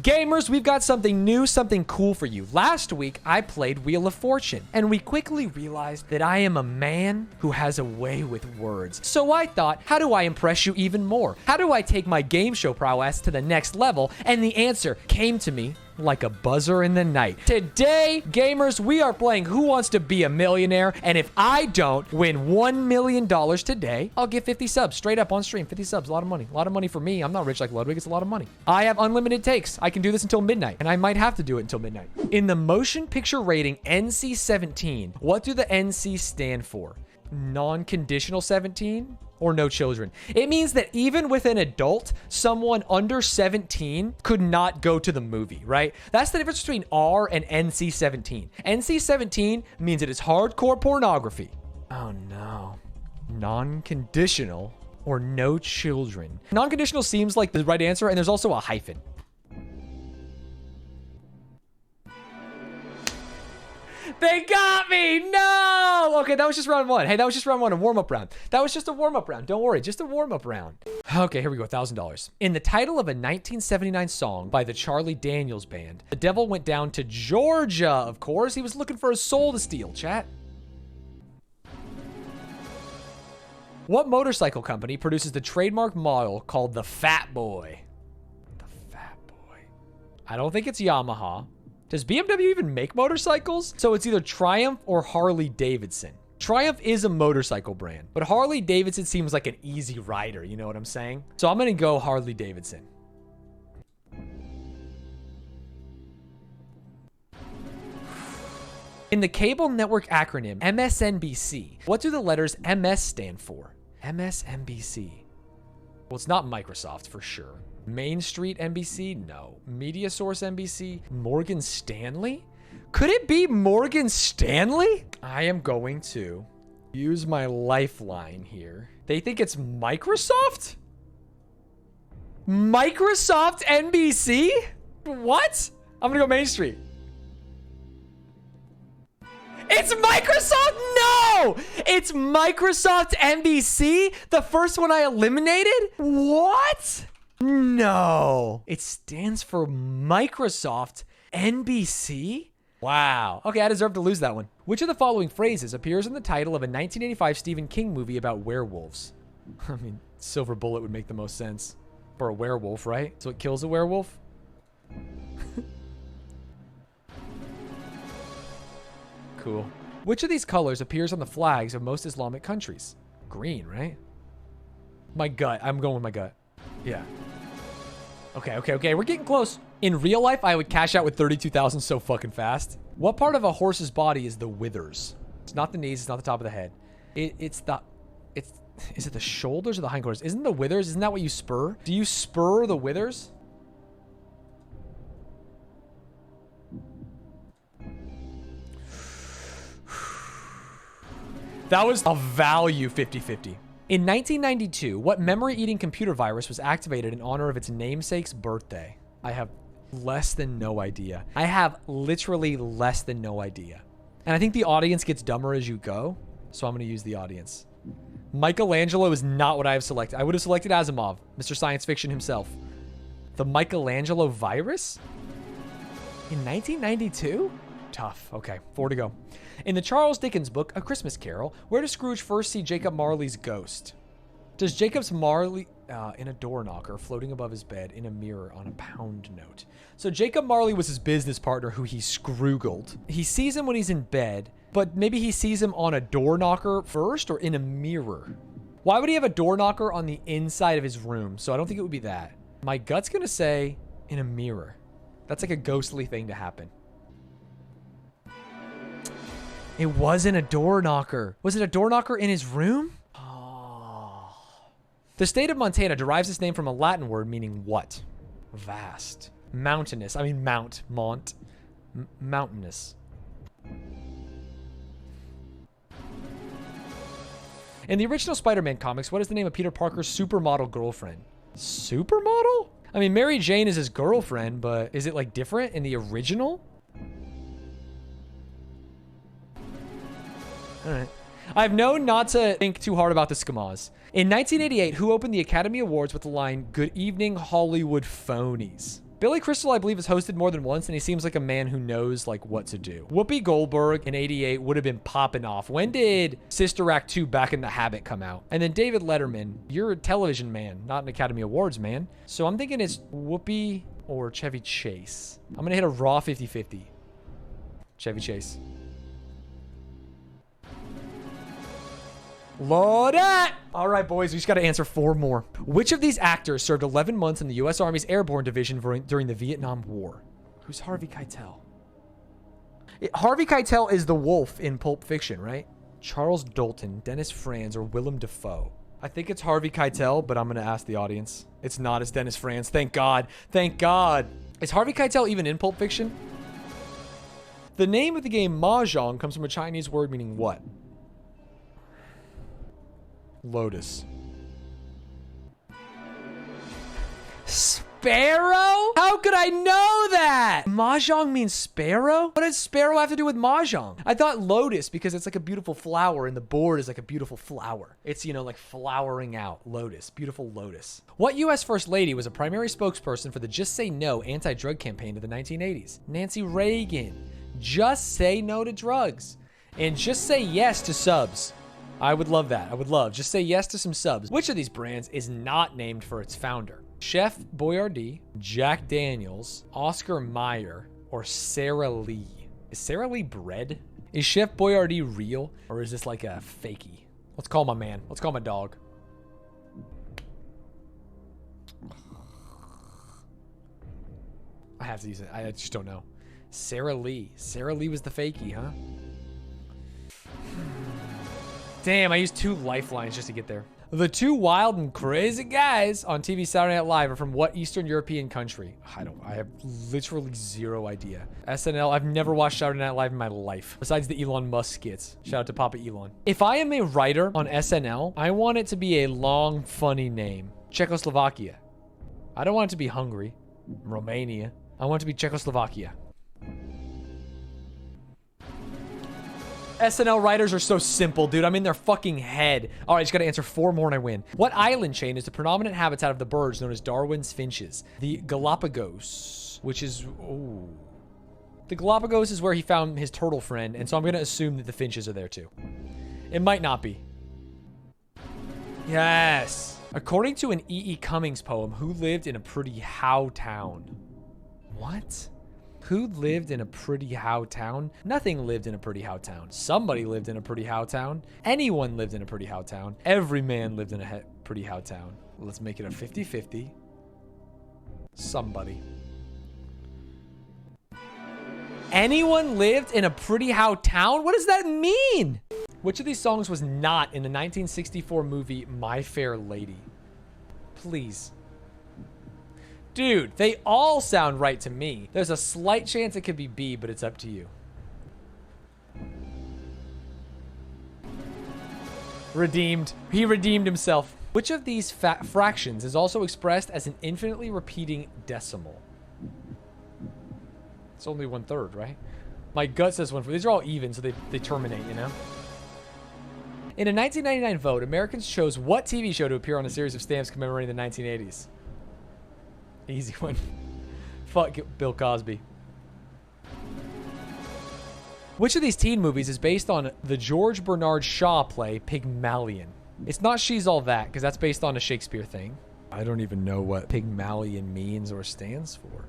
Gamers, we've got something new, something cool for you. Last week, I played Wheel of Fortune, and we quickly realized that I am a man who has a way with words. So I thought, how do I impress you even more? How do I take my game show prowess to the next level? And the answer came to me like a buzzer in the night. Today, gamers, we are playing Who Wants to Be a Millionaire, and if I don't win $1 million today, I'll get 50 subs straight up on stream. 50 subs, a lot of money. A lot of money for me. I'm not rich like Ludwig. It's a lot of money. I have unlimited takes. I can do this until midnight, and I might have to do it until midnight. In the motion picture rating NC-17, what do the NC stand for? Non-conditional 17? Or no children. It means that even with an adult, someone under 17 could not go to the movie, right? That's the difference between R and NC-17. NC-17 means it is hardcore pornography. Oh no. Non-conditional or no children. Non-conditional seems like the right answer, and there's also a hyphen. They got me! No! Okay, that was just round one. Hey, that was just round one, a warm-up round. That was just a warm-up round. Don't worry, just a warm-up round. Okay, here we go, $1,000. In the title of a 1979 song by the Charlie Daniels Band, the devil went down to Georgia, of course. He was looking for a soul to steal, chat. What motorcycle company produces the trademark model called the Fat Boy? The Fat Boy. I don't think it's Yamaha. Does BMW even make motorcycles? So it's either Triumph or Harley Davidson. Triumph is a motorcycle brand, but Harley Davidson seems like an easy rider, you know what I'm saying? So I'm gonna go Harley Davidson. In the cable network acronym MSNBC, what do the letters MS stand for? MSNBC. Well, it's not Microsoft for sure. Main Street NBC? No. Media Source NBC? Morgan Stanley? Could it be Morgan Stanley? I am going to use my lifeline here. They think it's Microsoft? Microsoft NBC? What? I'm gonna go Main Street. It's Microsoft? No! It's Microsoft NBC? The first one I eliminated? What? No. It stands for Microsoft NBC? Wow. Okay, I deserve to lose that one. Which of the following phrases appears in the title of a 1985 Stephen King movie about werewolves? I mean, Silver Bullet would make the most sense for a werewolf, right? So it kills a werewolf? Cool. Which of these colors appears on the flags of most Islamic countries? Green, right? My gut. I'm going with my gut. Yeah. Okay. We're getting close. In real life, I would cash out with 32,000 so fucking fast. What part of a horse's body is the withers? It's not the knees. It's not the top of the head. Is it the shoulders or the hindquarters? Isn't the withers? Isn't that what you spur? Do you spur the withers? That was a value 50-50. In 1992, what memory-eating computer virus was activated in honor of its namesake's birthday? I have less than no idea. I have literally less than no idea. And I think the audience gets dumber as you go, so I'm going to use the audience. Michelangelo is not what I have selected. I would have selected Asimov, Mr. Science Fiction himself. The Michelangelo virus? In 1992? Tough. Okay, 4 to go. In the Charles Dickens book, A Christmas Carol, where does Scrooge first see Jacob Marley's ghost? Does Jacob's Marley in a door knocker floating above his bed in a mirror on a pound note? So Jacob Marley was his business partner who he scroogled. He sees him when he's in bed, but maybe he sees him on a door knocker first or in a mirror. Why would he have a door knocker on the inside of his room? So I don't think it would be that. My gut's gonna say in a mirror. That's like a ghostly thing to happen. It wasn't a door knocker. Was it a door knocker in his room? Oh. The state of Montana derives its name from a Latin word meaning what? Vast. Mountainous. I mean mount. Mountainous. In the original Spider-Man comics, what is the name of Peter Parker's supermodel girlfriend? Supermodel? I mean, Mary Jane is his girlfriend, but is it like different in the original? All right. I've known not to think too hard about the Scamas. In 1988, who opened the Academy Awards with the line, "Good evening, Hollywood phonies"? Billy Crystal, I believe, has hosted more than once, and he seems like a man who knows, like, what to do. Whoopi Goldberg in 88 would have been popping off. When did Sister Act 2 Back in the Habit come out? And then David Letterman, you're a television man, not an Academy Awards man. So I'm thinking it's Whoopi or Chevy Chase. I'm going to hit a raw 50-50. Chevy Chase. Load it! All right, boys, we just got to answer 4 more. Which of these actors served 11 months in the U.S. Army's Airborne Division during the Vietnam War? Who's Harvey Keitel? Harvey Keitel is the wolf in Pulp Fiction, right? Charles Dalton, Dennis Franz, or Willem Dafoe? I think it's Harvey Keitel, but I'm going to ask the audience. It's not. It's Dennis Franz. Thank God. Thank God. Is Harvey Keitel even in Pulp Fiction? The name of the game Mahjong comes from a Chinese word meaning what? Lotus. Sparrow? How could I know that? Mahjong means sparrow? What does sparrow have to do with mahjong? I thought lotus because it's like a beautiful flower and the board is like a beautiful flower. It's, you know, like flowering out. Lotus. Beautiful lotus. What U.S. First Lady was a primary spokesperson for the Just Say No anti-drug campaign of the 1980s? Nancy Reagan. Just say no to drugs. And just say yes to subs. I would love that. I would love. Just say yes to some subs. Which of these brands is not named for its founder? Chef Boyardee, Jack Daniels, Oscar Mayer, or Sara Lee? Is Sara Lee bread? Is Chef Boyardee real, or is this like a fakie? Let's call my man. Let's call my dog. I have to use it. I just don't know. Sara Lee. Sara Lee was the fakie, huh? Damn, I used 2 lifelines just to get there. The 2 wild and crazy guys on TV Saturday Night Live are from what Eastern European country? I have literally 0 idea. SNL, I've never watched Saturday Night Live in my life, besides the Elon Musk skits. Shout out to Papa Elon. If I am a writer on SNL, I want it to be a long, funny name. Czechoslovakia. I don't want it to be Hungary, Romania. I want it to be Czechoslovakia. SNL writers are so simple, dude. I'm in their fucking head. All right, just got to answer 4 more and I win. What island chain is the predominant habitat of the birds known as Darwin's finches? The Galapagos, which is... Ooh. The Galapagos is where he found his turtle friend, and so I'm going to assume that the finches are there too. It might not be. Yes. According to an E.E. Cummings poem, who lived in a pretty how town? What? Who lived in a pretty how town? Nothing lived in a pretty how town. Somebody lived in a pretty how town. Anyone lived in a pretty how town. Every man lived in a pretty how town. Let's make it a 50-50. Somebody. Anyone lived in a pretty how town? What does that mean? Which of these songs was not in the 1964 movie My Fair Lady? Please. Dude, they all sound right to me. There's a slight chance it could be B, but it's up to you. Redeemed. He redeemed himself. Which of these fractions is also expressed as an infinitely repeating decimal? It's only 1/3, right? My gut says 1/4. These are all even, so they terminate, you know? In a 1999 vote, Americans chose what TV show to appear on a series of stamps commemorating the 1980s? Easy one. Fuck Bill Cosby. Which of these teen movies is based on the George Bernard Shaw play Pygmalion? It's not She's All That, because that's based on a Shakespeare thing. I don't even know what Pygmalion means or stands for.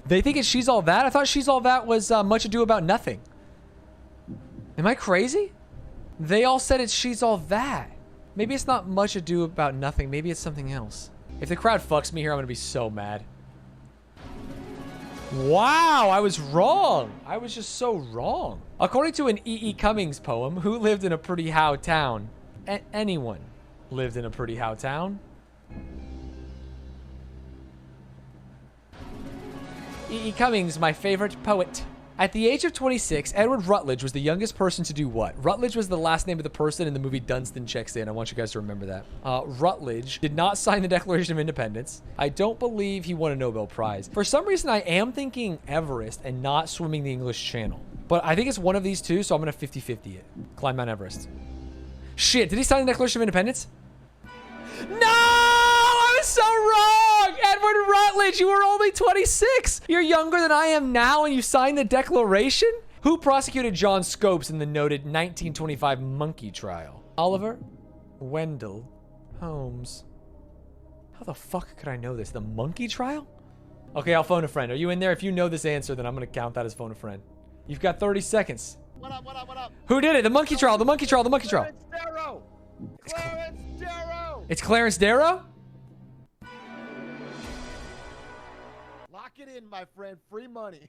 They think it's She's All That? I thought She's All That was Much Ado About Nothing. Am I crazy? They all said it's She's All That. Maybe it's not Much Ado About Nothing. Maybe it's something else. If the crowd fucks me here, I'm going to be so mad. Wow, I was wrong. I was just so wrong. According to an E.E. Cummings poem, who lived in a pretty how town? Anyone lived in a pretty how town? E.E. Cummings, my favorite poet. At the age of 26, Edward Rutledge was the youngest person to do what? Rutledge was the last name of the person in the movie Dunstan Checks In. I want you guys to remember that. Rutledge did not sign the Declaration of Independence. I don't believe he won a Nobel Prize. For some reason, I am thinking Everest and not swimming the English Channel. But I think it's one of these two, so I'm going to 50-50 it. Climb Mount Everest. Shit, did he sign the Declaration of Independence? No! I was so wrong! Edward Rutledge, you were only 26. You're younger than I am now, and you signed the Declaration? Who prosecuted John Scopes in the noted 1925 monkey trial? Oliver Wendell Holmes. How the fuck could I know this? The monkey trial? Okay, I'll phone a friend. Are you in there? If you know this answer, then I'm going to count that as phone a friend. You've got 30 seconds. What up, what up, what up? Who did it? The monkey trial, the monkey trial, the monkey trial. Clarence Darrow! Clarence Darrow! It's Clarence Darrow? Lock it in, my friend. Free money.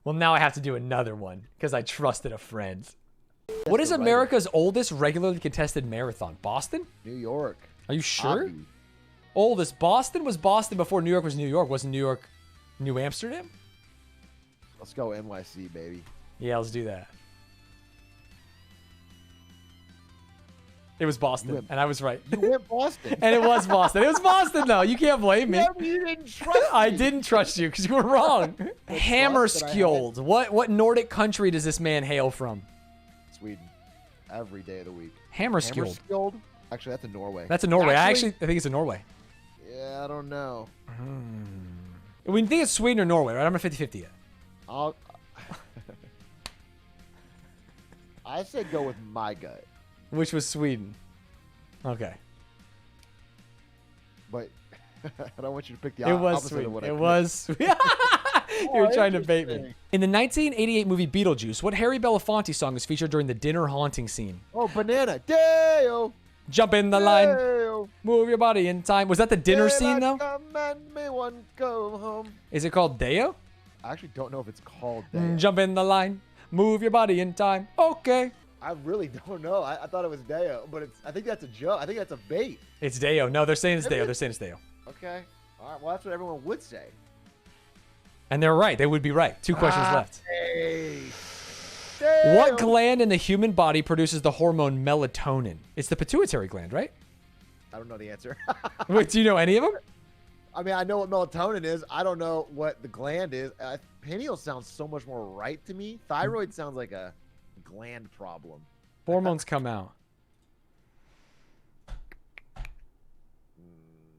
Well, now I have to do another one because I trusted a friend. What is America's oldest regularly contested marathon? Boston? New York. Are you sure? Harvey. Oldest. Boston was Boston before New York was New York. Wasn't New York New Amsterdam? Let's go NYC, baby. Yeah, let's do that. It was Boston, and I was right. You went Boston. And it was Boston. It was Boston, though. You can't blame me. Yeah, but you didn't trust me. I didn't trust you because you were wrong. Hammarskjöld. What Nordic country does this man hail from? Sweden. Every day of the week. Hammarskjöld. Hammarskjöld? Actually, that's in Norway. That's in Norway. I think it's in Norway. Yeah, I don't know. We think it's Sweden or Norway, right? I'm a 50-50 yet. I said go with my gut. Which was Sweden. Okay. But I don't want you to pick the It was opposite Sweden. of what I It picked. was. You were trying to bait me. Interesting. In the 1988 movie Beetlejuice, what Harry Belafonte song was featured during the dinner haunting scene? Oh, banana. Dale. Jump in the line. Dale. Move your body in time. Was that the dinner scene, though? Command me one, go home. Is it called Deo? I actually don't know if it's called Dale. Jump in the line. Move your body in time. Okay. I really don't know. I thought it was Deo, but I think that's a joke. I think that's a bait. It's Deo. No, they're saying it's Deo. They're saying it's Deo. Okay. All right. Well, that's what everyone would say. And they're right. They would be right. 2 questions left. Hey. What gland in the human body produces the hormone melatonin? It's the pituitary gland, right? I don't know the answer. Wait, do you know any of them? I mean, I know what melatonin is. I don't know what the gland is. Pineal sounds so much more right to me. Thyroid sounds like a gland problem. Hormones come out.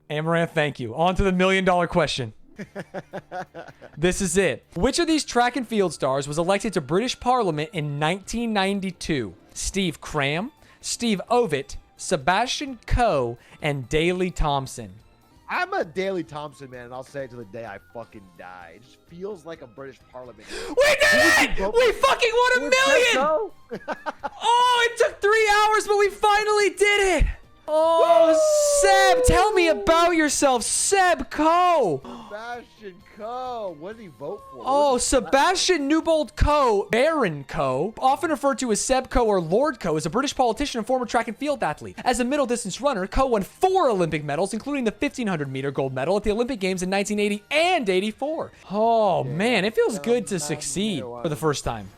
Amaranth, thank you. On to the $1 million question. This is it. Which of these track and field stars was elected to British Parliament in 1992? Steve Cram, Steve Ovett, Sebastian Coe, and Daley Thompson. I'm a Daley Thompson man, and I'll say it to the day I fucking die. It just feels like a British Parliament. We did it! We fucking won $1 million! Oh, it took 3 hours, but we finally did it! Oh, Seb, tell me about yourself. Seb Coe. Sebastian Coe. What did he vote for? Oh, Sebastian Newbold Coe, Baron Coe, often referred to as Seb Coe or Lord Coe, is a British politician and former track and field athlete. As a middle distance runner, Coe won 4 Olympic medals, including the 1500 meter gold medal at the Olympic Games in 1980 and 84. Oh, man, it feels good to succeed for the first time.